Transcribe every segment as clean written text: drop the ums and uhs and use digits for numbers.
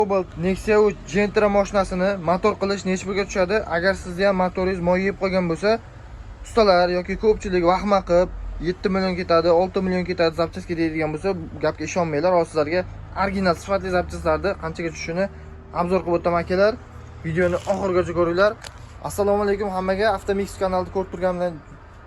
Cobalt Nexia 3 Gentra mashinasini motor qilish necha pulga tushadi? Agar sizda ham motoringiz moy yeb qolgan bo'lsa, ustalar yoki ko'pchilik vahma qilib 7 million ketadi, 6 million ketadi zapchaska deydigan bo'lsa, gapga ishonmanglar. Hozir sizlarga original sifatli zapchaslarni qanchaga tushishini obzor qilib o'taman akalar. Videoni oxirigacha ko'ringlar. Assalomu alaykum hammaga. Avtomix kanalini ko'rib turganimdan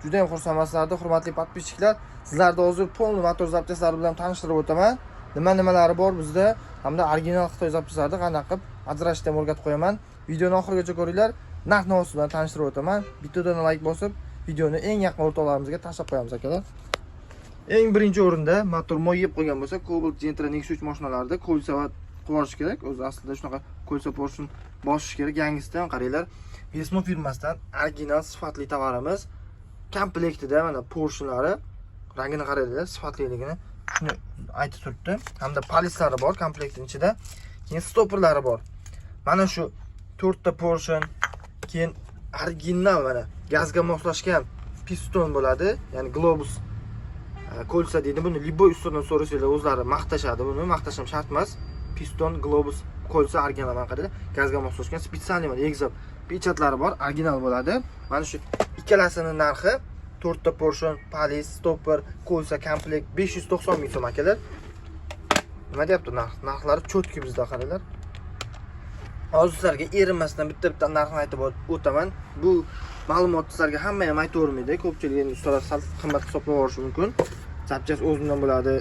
juda ham xursandman sizlarni, hurmatli podpisчиклар. Sizlarni hozir polni motor zapchaslari bilan tanishtirib o'taman. Nimalari bor bizda hamda original Xitoy zapchaslarni qanday qilib ajratishni ham o'rgatib qo'yaman. Videoni oxirigacha ko'ringlar. Narx-navosi bilan tanishtirib o'taman. Bittadan like bosib, videoni eng yaqin o'rtoqlarimizga tashlab qo'yamiz akalar. Eng birinchi o'rinda motor moy yeb qo'ygan bo'lsa, Cobalt Gentra Nexia 3 mashinalarida ko'lsa va quvarish kerak. O'zi aslida shunaqa ko'lsa portion bosish kerak. Yangisidan qaranglar. Vesmo firmasidan original sifatli tovarimiz. Komplektida mana portionlari, rangini qaranglar, sifatliligini shuni aytib turibdi. Hamda palislari bor komplektning ichida. Keyin stopperlari bor. Mana shu 4 ta portion, keyin original mana gazga moslashgan piston bo'ladi. Ya'ni globus ko'lsa deydi. Buni liboy ustidan so'rasanglar o'zlari maqtashadi. Buni maqtashim shart emas. Piston, globus ko'lsa original mana qaranglar. Gazga moslashgan spetsialniy mana egzob pechatlari bor, original bo'ladi. Mana shu ikkalasining narxi 4 ta portion, palis, stopper, ko'lsa komplekt 590 ming so'm akalar. Nima deyapti narxlari cho'tki bizda qaranglar. Hozir sizlarga erinmasdan bitta narxni aytib o'taman. Bu ma'lumotni sizlarga hamma ham aytavermaydi. Ko'pchilik endi ustalar sal qimmat hisoblab olishi mumkin. Zapchas o'zidan bo'ladi.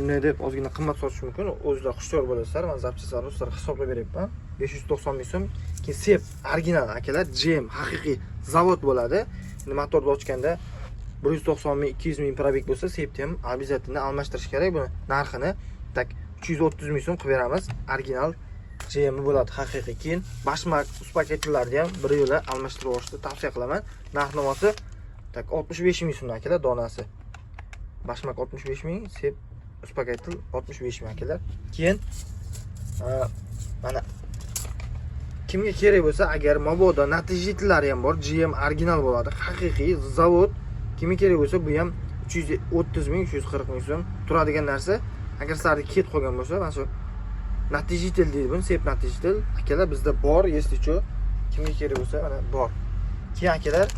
Ne deb ozgina qimmat sotish mumkin. O'zingizlar xushyor bo'lasizlar. Men zapchaslarni sizlarga hisoblab beryapman. 590 ming so'm. Keyin sep original akalar, GM haqiqiy zavod bo'ladi. Endi motorni ochganda 190 ming, 200 ming probeg bo'lsa, sepni ham обязательно almashtirish kerak. Buni narxini tak 330 ming so'm qilib beramiz. Original GM bo'ladi haqiqiy. Keyin bashmak uspaketlarni ham bir yo'la almashtirib olishni tavsiya qilaman. Narx-navosi tak 65 ming so'm akalar donasi. Bashmak 65 ming, sep uspaketel 65 ming akalar. Keyin mana kimga kerak bo'lsa, agar mabodo natijaliklari ham bor, GM original bo'ladi, haqiqiy zavod. Kimga kerak bo'lsa, bu ham 330 ming, 340 ming so'm turadigan narsa. Agar sizlarga ketib qolgan bo'lsa, mana shu natijatel deydi buni, sep natijatel akalar bizda bor, если что, kimga kerak bo'lsa, mana bor. Keyin akalar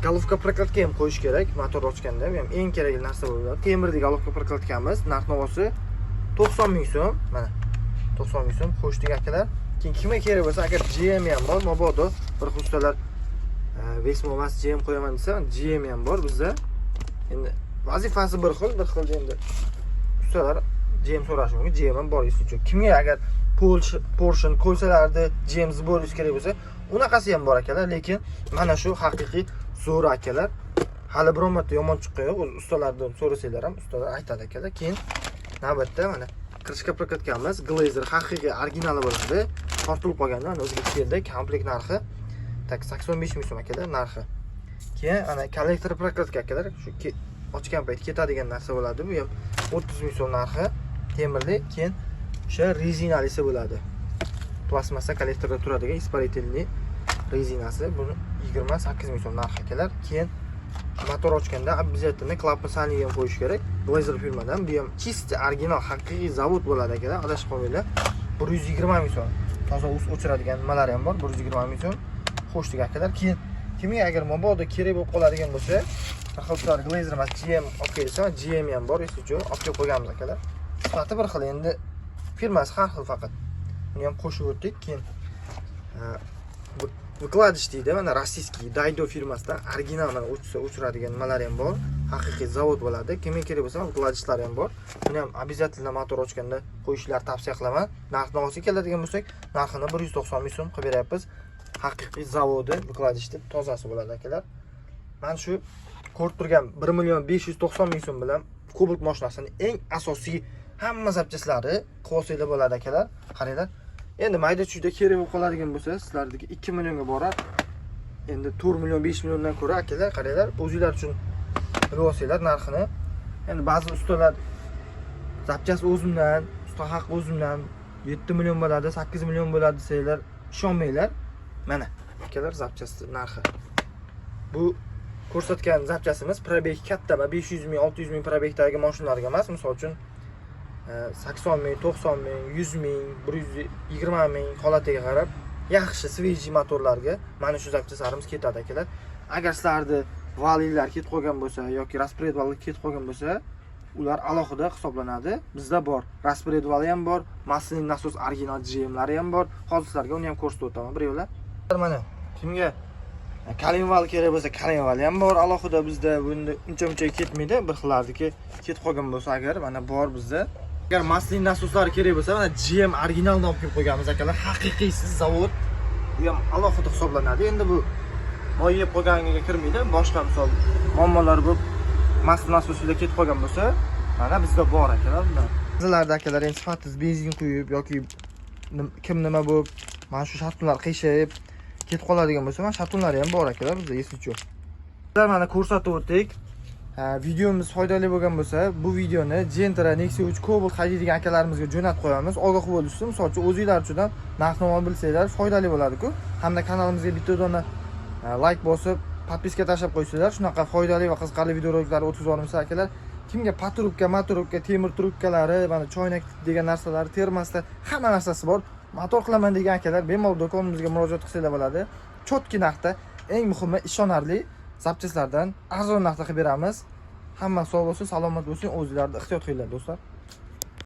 golovka prokladka ham qo'yish kerak. Motor ochganda ham eng kerakli narsa bo'ladi. Temirli golovka prokladkamiz, narx-navosi 90 ming so'm. Mana 90 ming so'm qo'shdik akalar. Keyin kimga kerak bo'lsa, agar GM ham bor, mabodo bir ustalar Vesmo emas GM qo'yaman desa, GM ham bor bizda. Endi vazifasi bir xil endi ustalar GM so'rashi mumkin, GM ham bor uchun. Kimga agar portion ko'lsalarni GM bo'lish kerak bo'lsa, unaqasi ham bor akalar, lekin mana shu haqiqiy zo'r akalar. Hali biror marta yomon chiqqan yo'q. O'z ustalardan so'rasanglar ham ustalar aytadi akalar. Keyin navbatda mana krishka prokatkamiz, glazer haqiqiy originali bo'ladi. Tortilib qolganda o'ziga keldi. Komplekt narxi tak 85 ming so'm akalar narxi. Keyin ana kollektor prokatka akalar, shu ochgan payt ketadigan narsa bo'ladi. Bu ham 30 ming so'm narxi. Temirli, keyin o'sha rezinalisi bo'ladi. Plasmassa kollektorda turadigan isparitelli rezinasi. Buni 28 ming so'm narxi akalar. Keyin motor ochganda обязательно klapan salniga ham qo'yish kerak. Blazer firmadan. Bu ham чисто original haqiqiy zavod bo'ladi akalar. Adashib qolmanglar. 120 ming so'm. Toza o'chiradigan nimalari ham bor. 120 ming so'm. Xo'shdik akalar. Keyin kimga agar mabodo kerak bo'lib qoladigan bo'lsa, xalqlar glazer emas GM olib kelsa, GM ham bor, esijo olib kelib qo'yganmiz akalar. Sifati bir xil, endi firmasi har xil faqat. Buni ham qo'shib o'tdik. Keyin vykladich deydi, mana rossiyskiy Daido firmasidan original mana o'chiradigan nimalari ham bor. Haqiqiy zavod bo'ladi. Kimga kerak bo'lsa, vykladichlari ham bor. Buni ham обязательно motor ochganda qo'yishlarni tavsiya qilaman. Narx-navosiga keladigan bo'lsak, narxini 190 ming so'm qilib beryapmiz. Haqiqiy zavodi vykladichda tozasi bo'ladi akalar. Mana shu ko'rib turgan 1 million 590 ming so'm bilan Cobalt mashinasining eng asosiy hamma zapchaslari qilsanglar bo'ladi akalar. Qaranglar. Endi mayda-chuyda kerak bo'lib qoladigan bo'lsa, sizlardagi 2 millionga borar. Endi 4 million 5 milliondan ko'ra akalar, qaranglar, o'zingizlar uchun bilib olsanglar narxini. Endi ba'zi ustalar zapchasi o'zimdan, usta haq o'zimdan 7 million bo'ladi, 8 million bo'ladi desanglar, ishonmanglar. Mana akalar zapchasi narxi. Bu ko'rsatgan zapchasimiz probeg katta, 500 ming, 600 ming probegdagi mashinalarga emas. Misol uchun 80 ming, 90 ming, 100 ming, 120 ming holatiga qarab yaxshi sveji motorlarga mana shu zapchastlarimiz ketadi akalar. Agar sizlarda valiylar ketib qolgan bo'lsa yoki raspredvallar ketib qolgan bo'lsa, ular alohida hisoblanadi. Bizda bor. Raspredvali ham bor, maslinli nasos original GMlari ham bor. Hozir sizlarga uni ham ko'rsatib o'taman bir yo'la. Mana kimga kalinval kerak bo'lsa, kalinvali ham bor alohida bizda. Bunda uncha ketmaydi. Bir xillardiki ketib qolgan bo'lsa agar mana bor bizda. Agar maslinli nasoslari kerak bo'lsa, mana GM originalni olib kelib qo'yganmiz akalar. Haqiqiysiz zavod. Bu ham alohida hisoblanadi. Endi bu moy yeb qolganiga kirmaydi. Boshqa misol muammolar bo'lib maslinli nasoslar ketib qolgan bo'lsa, mana bizda bor akalar bundan. Sizlarda akalar endi sifatsiz benzin quyib yoki kim nima bo'lib, mana shu shatunlar qiyshayib ketib qoladigan bo'lsa, mana shatunlari ham bor akalar bizda eslicho. Sizlar mana ko'rsatib o'tdik. Videomiz foydali bo'lgan bo'lsa, bu videoni Gentra Nexia 3 Cobalt haydaydigan akalarimizga jo'natib qo'yamiz. Ogoh bo'lishsin, misol uchun o'zinglar uchun narx-navo bilsanglar foydali bo'ladi-ku. Hamda kanalimizga bitta dona like bosib, podpiska tashlab qo'ysanglar, shunaqa foydali va qiziqarli videoroliklar o'tkazib akalar. Kimga patrubka, motorubka, temir trubkalari, mana choynak degan narsalar, termoslar, hamma narsasi bor. Motor qilaman degan akalar bemalol do'konimizga murojaat qilsanglar bo'ladi. Chotki narxda, eng muhimi ishonarli zapchastlardan arzon narxda qilib beramiz. Hamma sog' bo'lsin, salomat bo'lsin, o'zingizlarni ehtiyot qilinglar do'stlar.